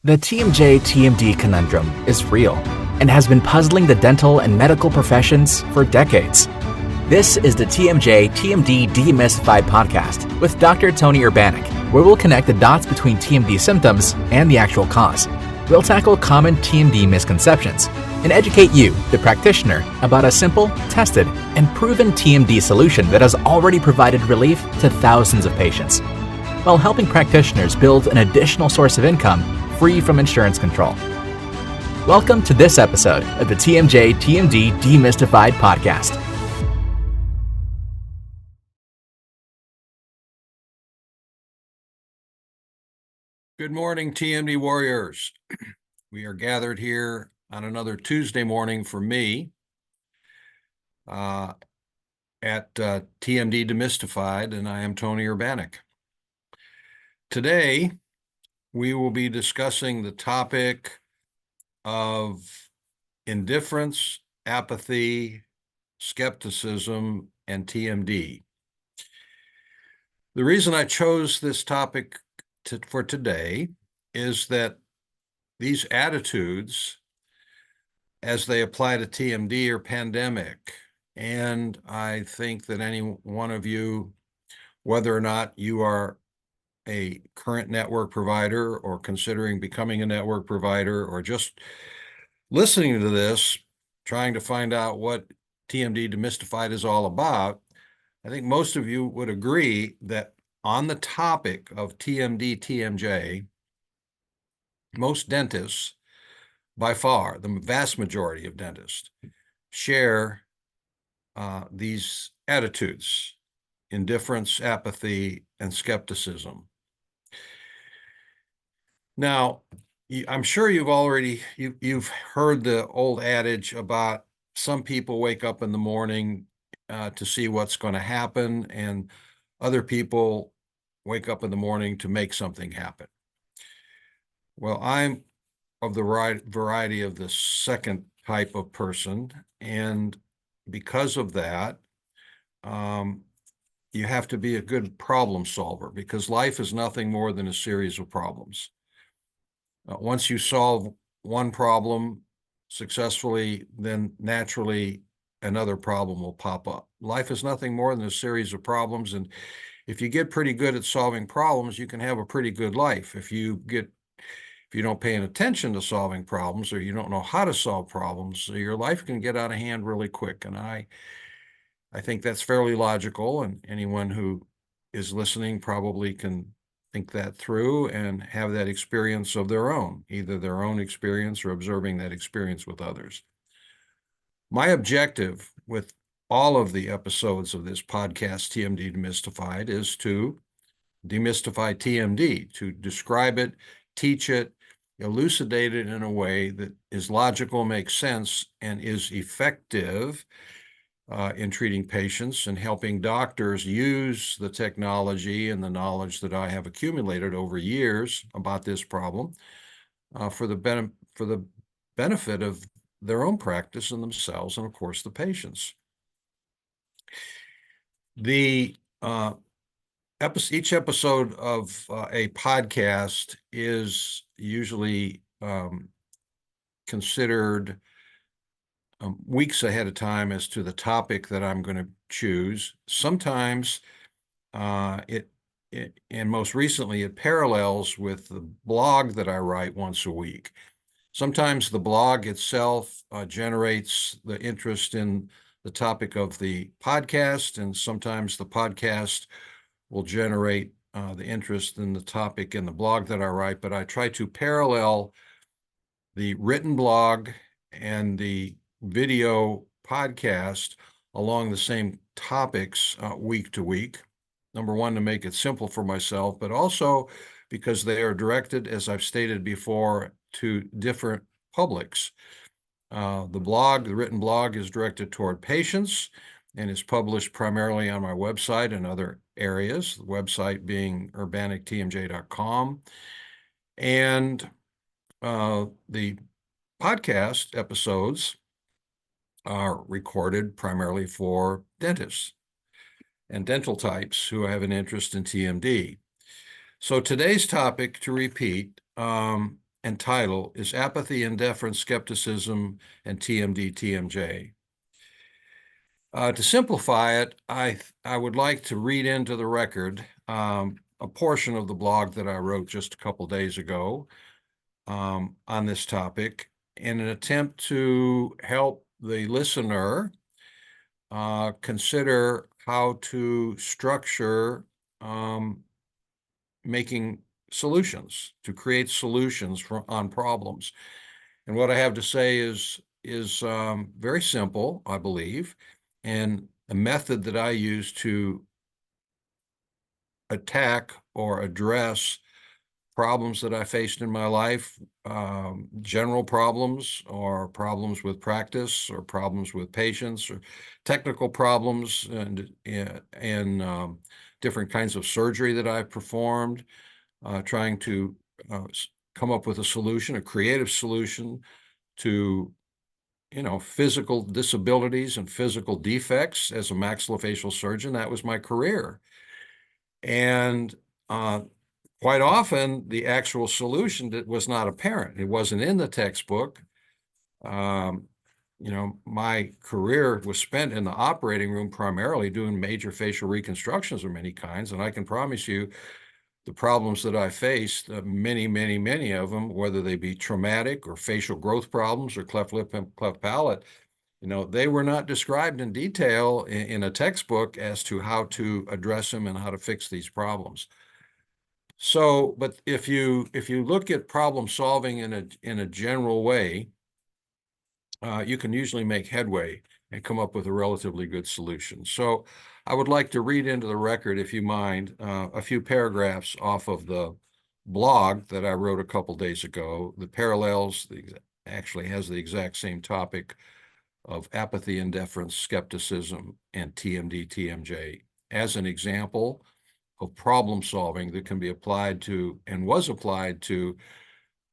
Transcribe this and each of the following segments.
The TMJ-TMD conundrum is real and has been puzzling the dental and medical professions for decades. This is the TMJ-TMD Demystified podcast with Dr. Tony Urbanic, where we'll connect the dots between TMD symptoms and the actual cause. We'll tackle common TMD misconceptions and educate you, the practitioner, about a simple, tested, and proven TMD solution that has already provided relief to thousands of patients, while helping practitioners build an additional source of income free from insurance control. Welcome to this episode of the TMJ-TMD Demystified podcast. Good morning, TMD warriors. We are gathered here on another Tuesday morning for me at TMD Demystified, and I am Tony Urbanic. Today, we will be discussing the topic of indifference, apathy, skepticism, and TMD. The reason I chose this topic for today is that these attitudes, as they apply to TMD, are pandemic. And I think that any one of you, whether or not you are a current network provider or considering becoming a network provider or just listening to this, trying to find out what TMD Demystified is all about, I think most of you would agree that on the topic of TMD, TMJ, most dentists, by far, the vast majority of dentists, share these attitudes: indifference, apathy, and skepticism. Now, I'm sure you've heard the old adage about some people wake up in the morning to see what's going to happen, and other people wake up in the morning to make something happen. Well, I'm of the variety of the second type of person, and because of that, you have to be a good problem solver, because life is nothing more than a series of problems. Once you solve one problem successfully, then naturally another problem will pop up. Life is nothing more than a series of problems, and if you get pretty good at solving problems, you can have a pretty good life. If you don't pay attention to solving problems, or you don't know how to solve problems, your life can get out of hand really quick. And I think that's fairly logical, and anyone who is listening probably can think that through and have that experience of their own, either their own experience or observing that experience with others. My objective with all of the episodes of this podcast, TMD Demystified, is to demystify TMD, to describe it, teach it, elucidate it in a way that is logical, makes sense, and is effective in treating patients and helping doctors use the technology and the knowledge that I have accumulated over years about this problem for the benefit of their own practice and themselves, and of course the patients. Each episode of a podcast is usually considered weeks ahead of time as to the topic that I'm going to choose. Sometimes and most recently, it parallels with the blog that I write once a week. Sometimes the blog itself generates the interest in the topic of the podcast, and sometimes the podcast will generate the interest in the topic in the blog that I write. But I try to parallel the written blog and the video podcast along the same topics week to week. Number one, to make it simple for myself, but also because they are directed, as I've stated before, to different publics. The written blog is directed toward patients and is published primarily on my website and other areas, the website being urbanictmj.com. And the podcast episodes are recorded primarily for dentists and dental types who have an interest in TMD. So today's topic, to repeat, and and title is Apathy, Indifference, Skepticism, and TMD, TMJ. To simplify it, I would like to read into the record a portion of the blog that I wrote just a couple days ago on this topic in an attempt to help the listener consider how to structure making solutions, to create solutions on problems. And what I have to say is very simple, I believe, and a method that I use to attack or address problems that I faced in my life, general problems or problems with practice or problems with patients or technical problems and different kinds of surgery that I've performed, trying to come up with a solution, a creative solution to physical disabilities and physical defects. As a maxillofacial surgeon, that was my career. And quite often, the actual solution was not apparent. It wasn't in the textbook. My career was spent in the operating room primarily doing major facial reconstructions of many kinds. And I can promise you the problems that I faced, many of them, whether they be traumatic or facial growth problems or cleft lip and cleft palate, they were not described in detail in a textbook as to how to address them and how to fix these problems. So, but if you look at problem solving in a general way, you can usually make headway and come up with a relatively good solution. So I would like to read into the record, if you mind, a few paragraphs off of the blog that I wrote a couple days ago. The parallels actually has the exact same topic of apathy, indifference, skepticism, and TMD, TMJ as an example of problem solving that can be applied to and was applied to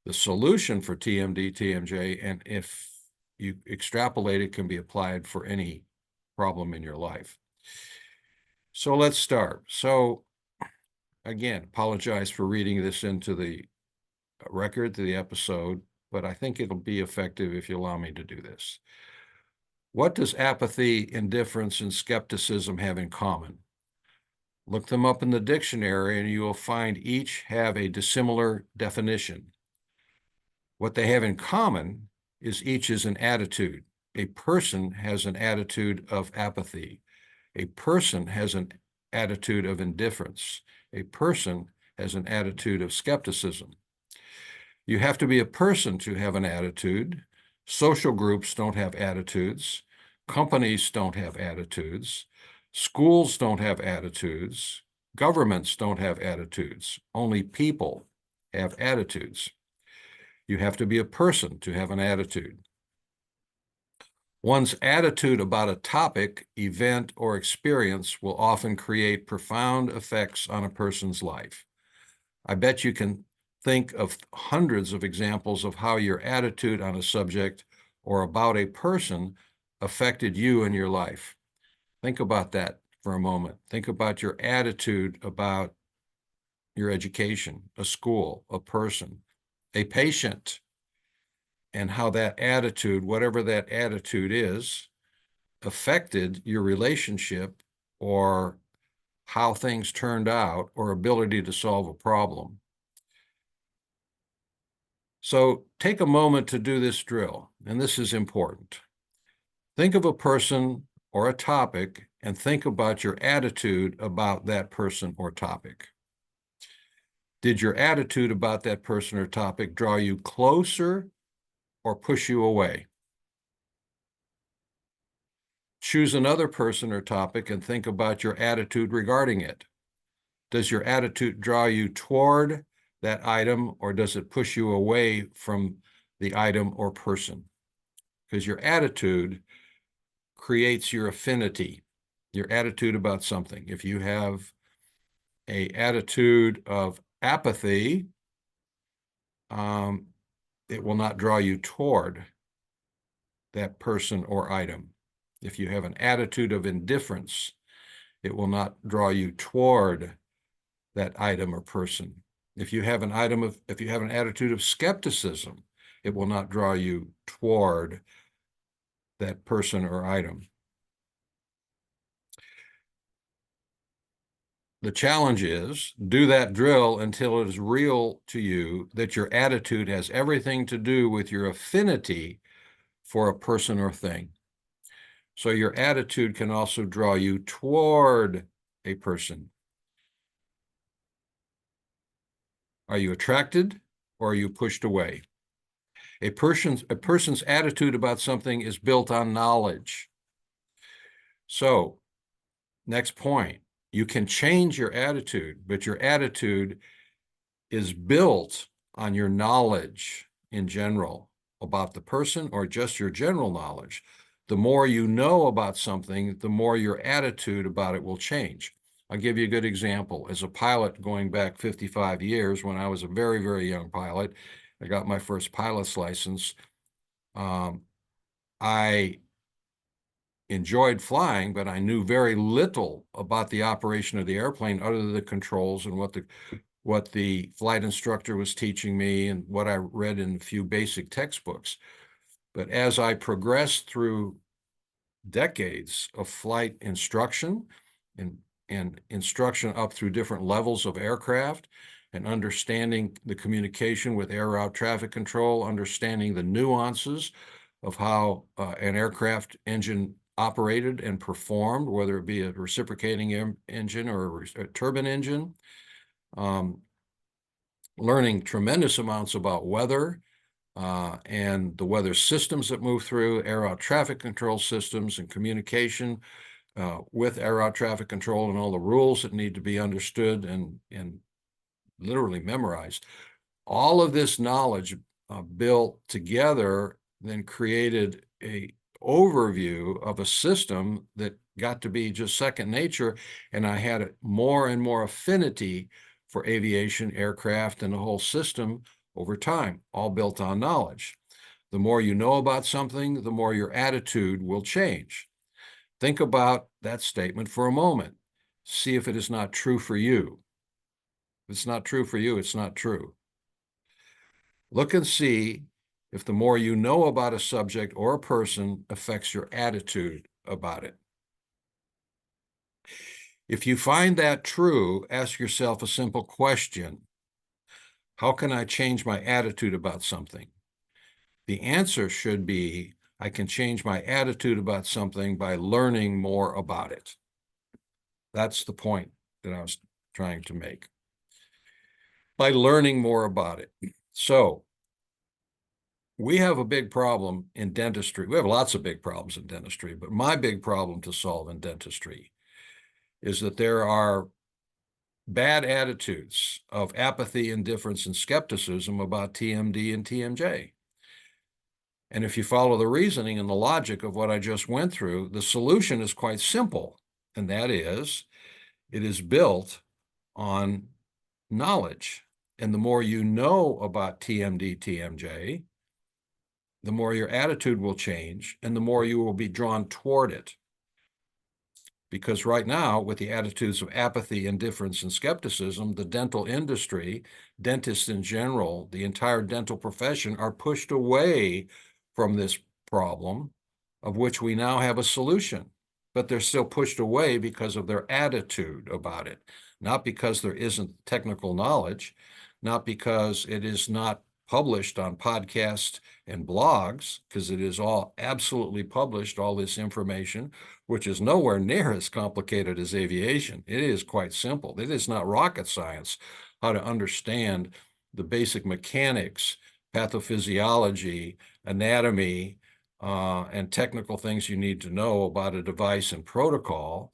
the solution for TMD, TMJ, and if you extrapolate, it can be applied for any problem in your life. So let's start. So again, apologize for reading this into the record, to the episode, but I think it'll be effective if you allow me to do this. What does apathy, indifference, and skepticism have in common? Look them up in the dictionary and you will find each have a dissimilar definition. What they have in common is each is an attitude. A person has an attitude of apathy. A person has an attitude of indifference. A person has an attitude of skepticism. You have to be a person to have an attitude. Social groups don't have attitudes. Companies don't have attitudes. Schools don't have attitudes. Governments don't have attitudes. Only people have attitudes. You have to be a person to have an attitude. One's attitude about a topic, event, or experience will often create profound effects on a person's life. I bet you can think of hundreds of examples of how your attitude on a subject or about a person affected you in your life. Think about that for a moment. Think about your attitude about your education, a school, a person, a patient, and how that attitude, whatever that attitude is, affected your relationship or how things turned out or ability to solve a problem. So take a moment to do this drill, and this is important. Think of a person or a topic and think about your attitude about that person or topic. Did your attitude about that person or topic draw you closer or push you away? Choose another person or topic and think about your attitude regarding it. Does your attitude draw you toward that item or does it push you away from the item or person? Because your attitude creates your affinity, your attitude about something. If you have an attitude of apathy, it will not draw you toward that person or item. If you have an attitude of indifference, it will not draw you toward that item or person. If you have an attitude of skepticism, it will not draw you toward that person or item. The challenge is do that drill until it is real to you that your attitude has everything to do with your affinity for a person or thing. So your attitude can also draw you toward a person. Are you attracted or are you pushed away? A person's attitude about something is built on knowledge. So, next point, you can change your attitude, but your attitude is built on your knowledge in general about the person or just your general knowledge. The more you know about something, the more your attitude about it will change. I'll give you a good example. As a pilot going back 55 years, when I was a very, very young pilot, I got my first pilot's license. I enjoyed flying, but I knew very little about the operation of the airplane other than the controls and what the flight instructor was teaching me and what I read in a few basic textbooks. But as I progressed through decades of flight instruction and instruction up through different levels of aircraft and understanding the communication with air route traffic control, understanding the nuances of how an aircraft engine operated and performed, whether it be a reciprocating engine or a turbine engine, learning tremendous amounts about weather and the weather systems that move through, air route traffic control systems and communication with air route traffic control and all the rules that need to be understood and literally memorized. All of this knowledge built together then created a overview of a system that got to be just second nature, and I had more and more affinity for aviation, aircraft, and the whole system over time, all built on knowledge. The more you know about something, the more your attitude will change. Think about that statement for a moment. See if it is not true for you. If it's not true for you, it's not true. Look and see if the more you know about a subject or a person affects your attitude about it. If you find that true, ask yourself a simple question. How can I change my attitude about something? The answer should be, I can change my attitude about something by learning more about it. That's the point that I was trying to make. By learning more about it. So, we have a big problem in dentistry. We have lots of big problems in dentistry, but my big problem to solve in dentistry is that there are bad attitudes of apathy, indifference, and skepticism about TMD and TMJ. And if you follow the reasoning and the logic of what I just went through, the solution is quite simple, and that is, it is built on knowledge. And the more you know about TMD, TMJ, the more your attitude will change and the more you will be drawn toward it. Because right now, with the attitudes of apathy, indifference, and skepticism, the dental industry, dentists in general, the entire dental profession are pushed away from this problem, of which we now have a solution. But they're still pushed away because of their attitude about it, not because there isn't technical knowledge, not because it is not published on podcasts and blogs, because it is all absolutely published, all this information, which is nowhere near as complicated as aviation. It is quite simple. It is not rocket science how to understand the basic mechanics, pathophysiology, anatomy, and technical things you need to know about a device and protocol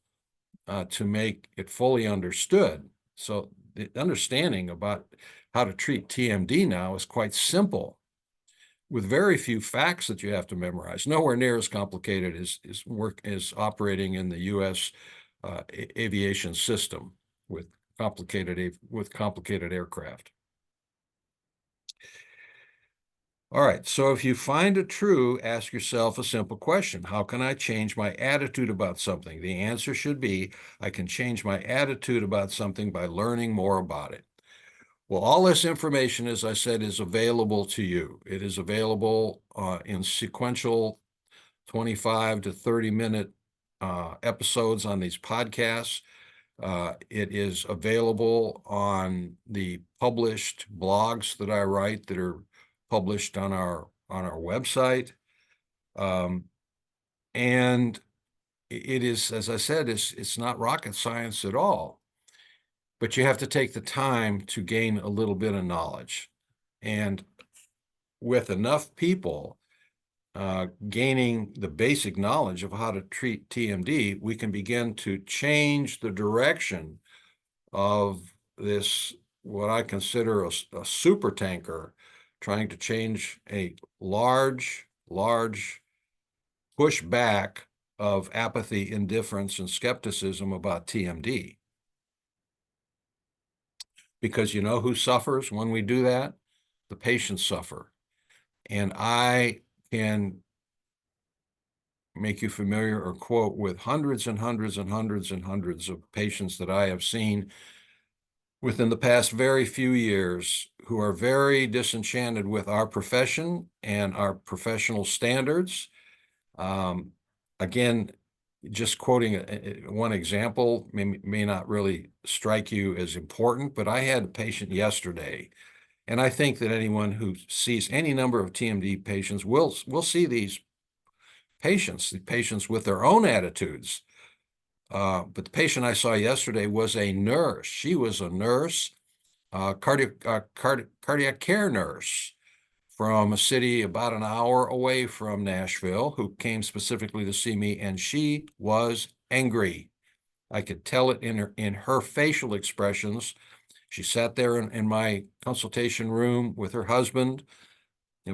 to make it fully understood. So the understanding about how to treat TMD now is quite simple, with very few facts that you have to memorize. Nowhere near as complicated as operating in the U.S. Aviation system with complicated aircraft. All right, so if you find it true, ask yourself a simple question. How can I change my attitude about something? The answer should be, I can change my attitude about something by learning more about it. Well, all this information, as I said, is available to you. It is available in sequential 25 to 30-minute episodes on these podcasts. It is available on the published blogs that I write that are published on our website. And it is, as I said, it's not rocket science at all, but you have to take the time to gain a little bit of knowledge. And with enough people gaining the basic knowledge of how to treat TMD, we can begin to change the direction of this, what I consider a super tanker, trying to change a large pushback of apathy, indifference, and skepticism about TMD. Because you know who suffers when we do that? The patients suffer. And I can make you familiar or quote with hundreds and hundreds and hundreds and hundreds of patients that I have seen within the past very few years who are very disenchanted with our profession and our professional standards. Again, just quoting one example may not really strike you as important, but I had a patient yesterday, and I think that anyone who sees any number of TMD patients will see these patients with their own attitudes. But the patient I saw yesterday was a nurse. She was a nurse, cardiac care nurse from a city about an hour away from Nashville, who came specifically to see me, and she was angry. I could tell it in her facial expressions. She sat there in my consultation room with her husband,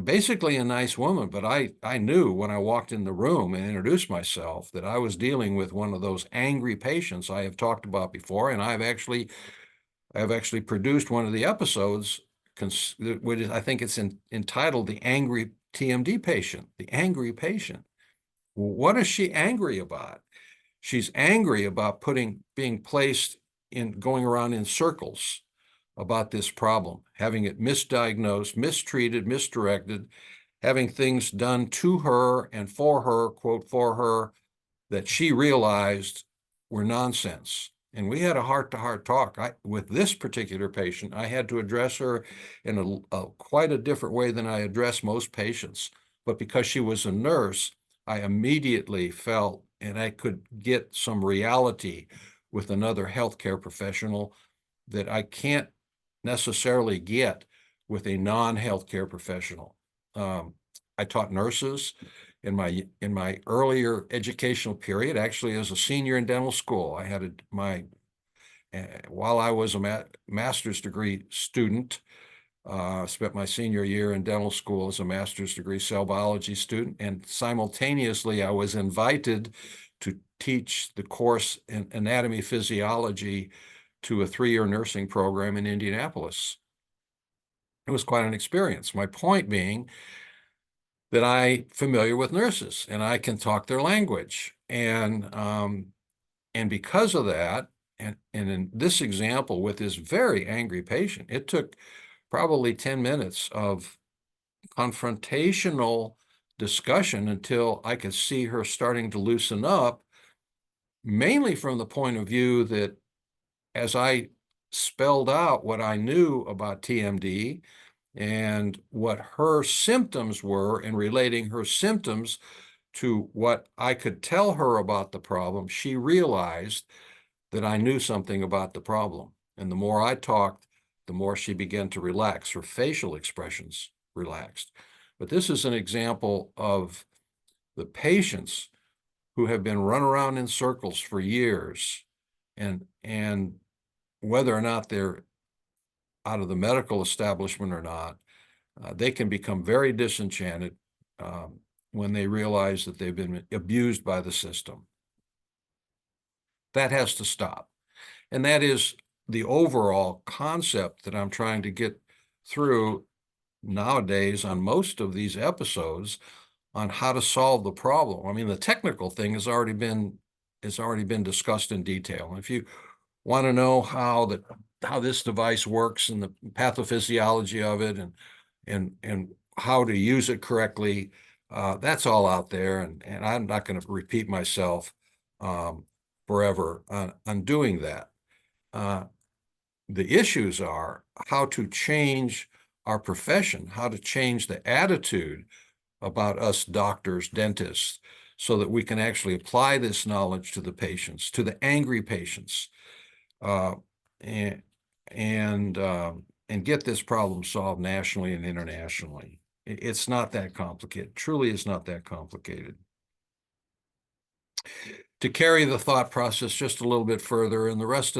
basically a nice woman, but I knew when I walked in the room and introduced myself that I was dealing with one of those angry patients I have talked about before, and I've actually produced one of the episodes, which I think it's entitled "The Angry TMD Patient." The angry patient. What is she angry about? She's angry about being placed in, going around in circles about this problem, having it misdiagnosed, mistreated, misdirected, having things done to her and for her, quote, for her, that she realized were nonsense. And we had a heart-to-heart talk. With this particular patient, I had to address her in quite a different way than I address most patients. But because she was a nurse, I immediately felt, and I could get some reality with another healthcare professional that I can't necessarily get with a non-healthcare professional. I taught nurses in my earlier educational period, actually as a senior in dental school. I had while I was a master's degree student, spent my senior year in dental school as a master's degree cell biology student, and simultaneously I was invited to teach the course in anatomy physiology to a 3-year nursing program in Indianapolis. It was quite an experience. My point being that I'm familiar with nurses and I can talk their language. And because of that, and in this example with this very angry patient, it took probably 10 minutes of confrontational discussion until I could see her starting to loosen up, mainly from the point of view that as I spelled out what I knew about TMD and what her symptoms were and relating her symptoms to what I could tell her about the problem, she realized that I knew something about the problem. And the more I talked, the more she began to relax. Her facial expressions relaxed. But this is an example of the patients who have been run around in circles for years, and whether or not they're out of the medical establishment or not, they can become very disenchanted when they realize that they've been abused by the system. That has to stop. And that is the overall concept that I'm trying to get through nowadays on most of these episodes on how to solve the problem. I mean, the technical thing has already been discussed in detail. And if you want to know how how this device works and the pathophysiology of it and how to use it correctly. That's all out there, and I'm not going to repeat myself forever on doing that. The issues are how to change our profession, how to change the attitude about us doctors, dentists, so that we can actually apply this knowledge to the patients, to the angry patients, and get this problem solved nationally and internationally. It's not that complicated. Truly, it's not that complicated. To carry the thought process just a little bit further, and the rest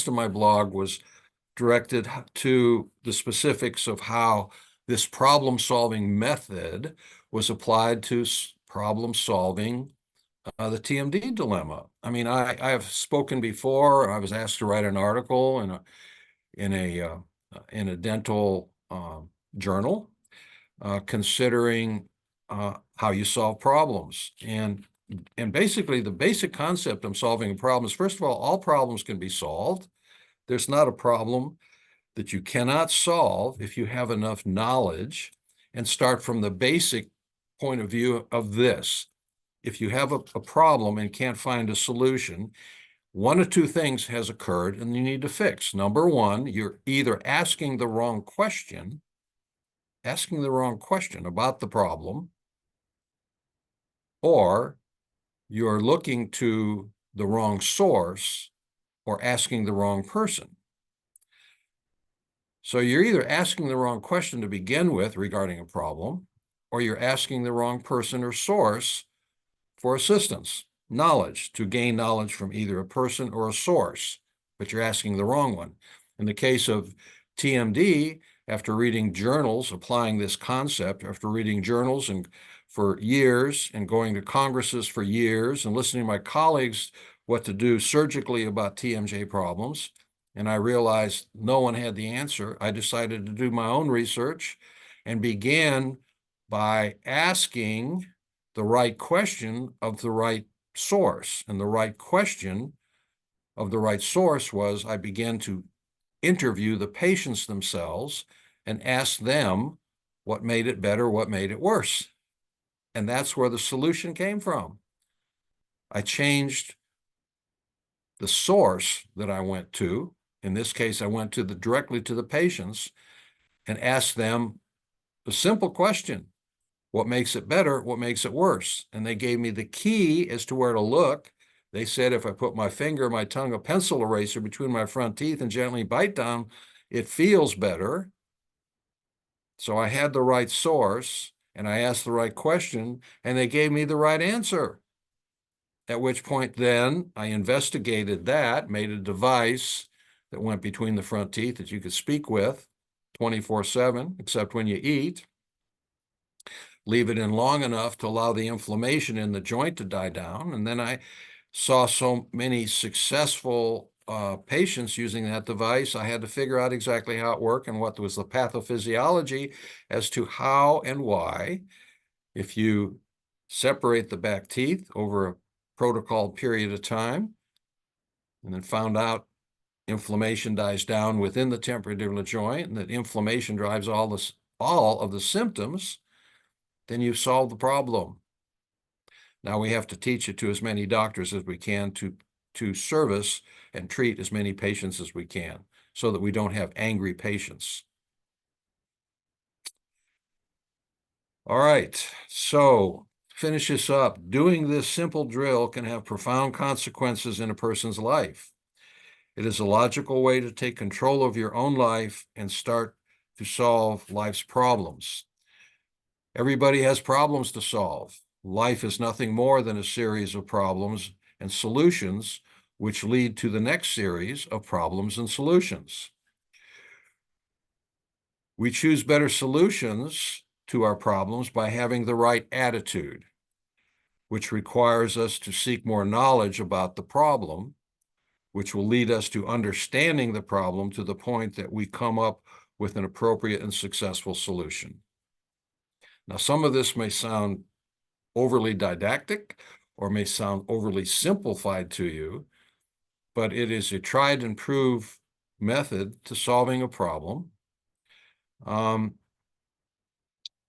of my blog was directed to the specifics of how this problem-solving method was applied to problem solving the TMD dilemma. I mean, I have spoken before. I was asked to write an article in a dental journal considering how you solve problems. And basically, the basic concept of solving a problem is, first of all problems can be solved. There's not a problem that you cannot solve if you have enough knowledge and start from the basic point of view of this. If you have a problem and can't find a solution, one of two things has occurred and you need to fix. Number one, you're either asking the wrong question about the problem, or you're looking to the wrong source or asking the wrong person. So you're either asking the wrong question to begin with regarding a problem, or you're asking the wrong person or source for assistance, knowledge, to gain knowledge from either a person or a source, but you're asking the wrong one. In the case of TMD, after reading journals, applying this concept, after reading journals and for years and going to congresses for years and listening to my colleagues what to do surgically about TMJ problems, and I realized no one had the answer, I decided to do my own research and began by asking the right question of the right source. And the right question of the right source was, I began to interview the patients themselves and ask them what made it better, what made it worse. And that's where the solution came from. I changed the source that I went to. In this case, I went directly to the patients and asked them the simple question: what makes it better? What makes it worse? And they gave me the key as to where to look. They said if I put my finger, my tongue, a pencil eraser between my front teeth and gently bite down, it feels better. So I had the right source and I asked the right question and they gave me the right answer. At which point then I investigated that, made a device that went between the front teeth that you could speak with 24/7, except when you eat. Leave it in long enough to allow the inflammation in the joint to die down. And then I saw so many successful patients using that device, I had to figure out exactly how it worked and what was the pathophysiology as to how and why, if you separate the back teeth over a protocol period of time, and then found out inflammation dies down within the temporomandibular joint, and that inflammation drives all of the symptoms, then you've solved the problem. Now we have to teach it to as many doctors as we can to service and treat as many patients as we can so that we don't have angry patients. All right, so finish this up. Doing this simple drill can have profound consequences in a person's life. It is a logical way to take control of your own life and start to solve life's problems. Everybody has problems to solve. Life is nothing more than a series of problems and solutions which lead to the next series of problems and solutions. We choose better solutions to our problems by having the right attitude, which requires us to seek more knowledge about the problem, which will lead us to understanding the problem to the point that we come up with an appropriate and successful solution. Now, some of this may sound overly didactic or may sound overly simplified to you, but it is a tried and method to solving a problem,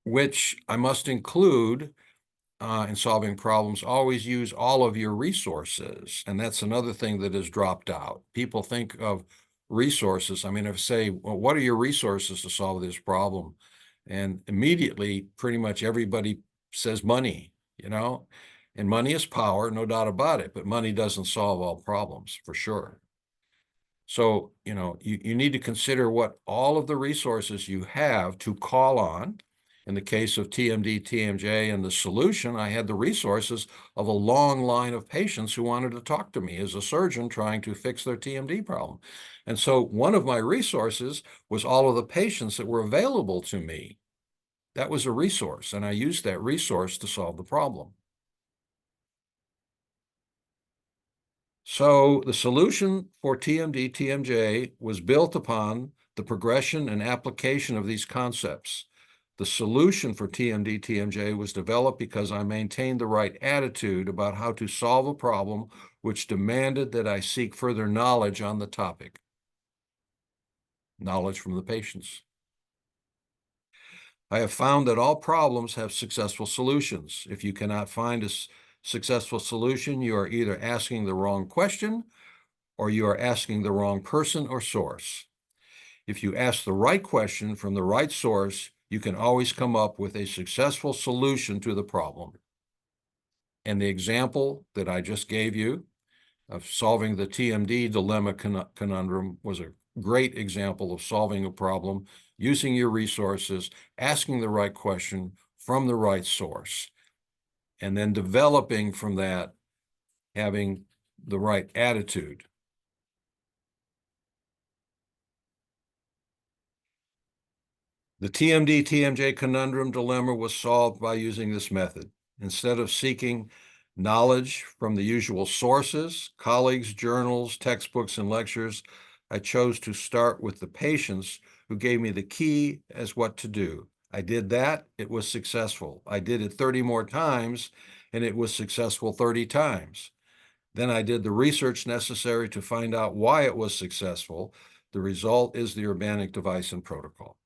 which I must include in solving problems. Always use all of your resources. And that's another thing that has dropped out. People think of resources. I mean, if I say, well, what are your resources to solve this problem? And immediately, pretty much everybody says money, and money is power, no doubt about it, but money doesn't solve all problems for sure. So, you need to consider what all of the resources you have to call on. In the case of TMD, TMJ, and the solution, I had the resources of a long line of patients who wanted to talk to me as a surgeon trying to fix their TMD problem. And so one of my resources was all of the patients that were available to me. That was a resource, and I used that resource to solve the problem. So the solution for TMD, TMJ was built upon the progression and application of these concepts. The solution for TMD, TMJ was developed because I maintained the right attitude about how to solve a problem which demanded that I seek further knowledge on the topic. Knowledge from the patients. I have found that all problems have successful solutions. If you cannot find a successful solution, you are either asking the wrong question or you are asking the wrong person or source. If you ask the right question from the right source, you can always come up with a successful solution to the problem. And the example that I just gave you of solving the TMD dilemma conundrum was a great example of solving a problem using your resources, asking the right question from the right source, and then developing from that, having the right attitude. The TMD, TMJ conundrum dilemma was solved by using this method. Instead of seeking knowledge from the usual sources, colleagues, journals, textbooks, and lectures, I chose to start with the patients who gave me the key as what to do. I did that, it was successful. I did it 30 more times, and it was successful 30 times. Then I did the research necessary to find out why it was successful. The result is the Urbanic device and protocol.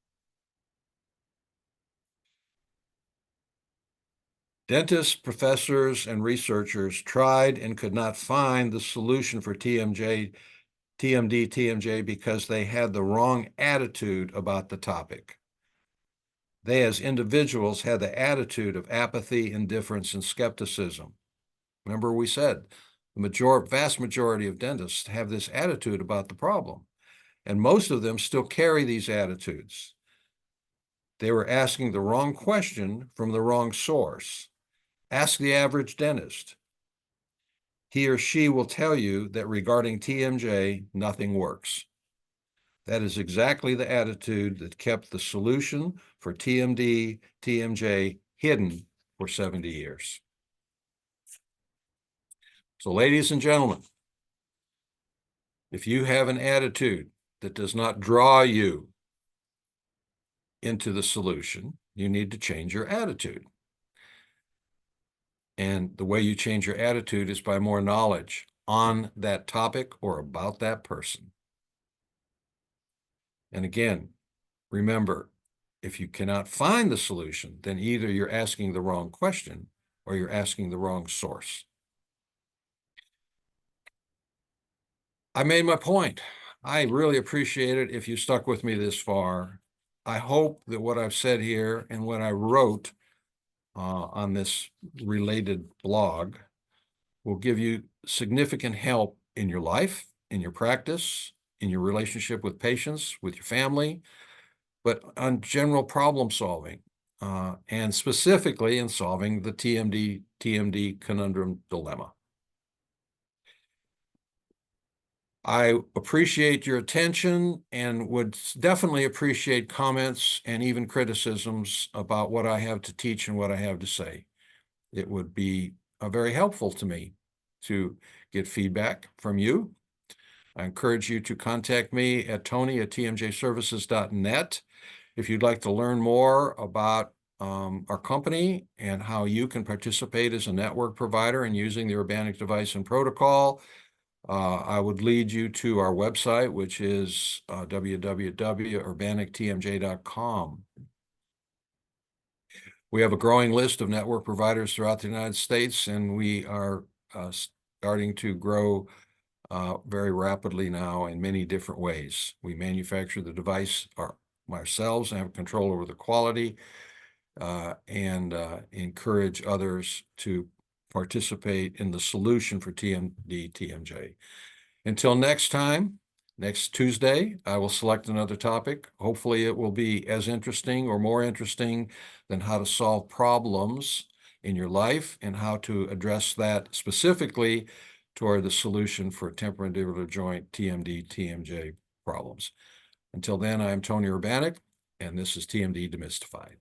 Dentists, professors, and researchers tried and could not find the solution for TMD, TMJ because they had the wrong attitude about the topic. They, as individuals, had the attitude of apathy, indifference, and skepticism. Remember, we said the vast majority of dentists have this attitude about the problem, and most of them still carry these attitudes. They were asking the wrong question from the wrong source. Ask the average dentist. He or she will tell you that regarding TMJ, nothing works. That is exactly the attitude that kept the solution for TMD, TMJ hidden for 70 years. So, ladies and gentlemen, if you have an attitude that does not draw you into the solution, you need to change your attitude. And the way you change your attitude is by more knowledge on that topic or about that person. And again, remember, if you cannot find the solution, then either you're asking the wrong question or you're asking the wrong source. I made my point. I really appreciate it if you stuck with me this far. I hope that what I've said here and what I wrote on this related blog will give you significant help in your life, in your practice, in your relationship with patients, with your family, but on general problem solving, and specifically in solving the TMD conundrum dilemma. I appreciate your attention and would definitely appreciate comments and even criticisms about what I have to teach and what I have to say. It would be very helpful to me to get feedback from you. I encourage you to contact me at tony@tmjservices.net if you'd like to learn more about our company and how you can participate as a network provider in using the Urbanic device and protocol. I would lead you to our website, which is www.urbanictmj.com. We have a growing list of network providers throughout the United States, and we are starting to grow very rapidly now in many different ways. We manufacture the device ourselves and have control over the quality, and encourage others to participate in the solution for TMD TMJ. Until next time, next Tuesday, I will select another topic. Hopefully it will be as interesting or more interesting than how to solve problems in your life and how to address that specifically toward the solution for temporomandibular joint TMD TMJ problems. Until then, I am Tony Urbanic, and this is TMD Demystified.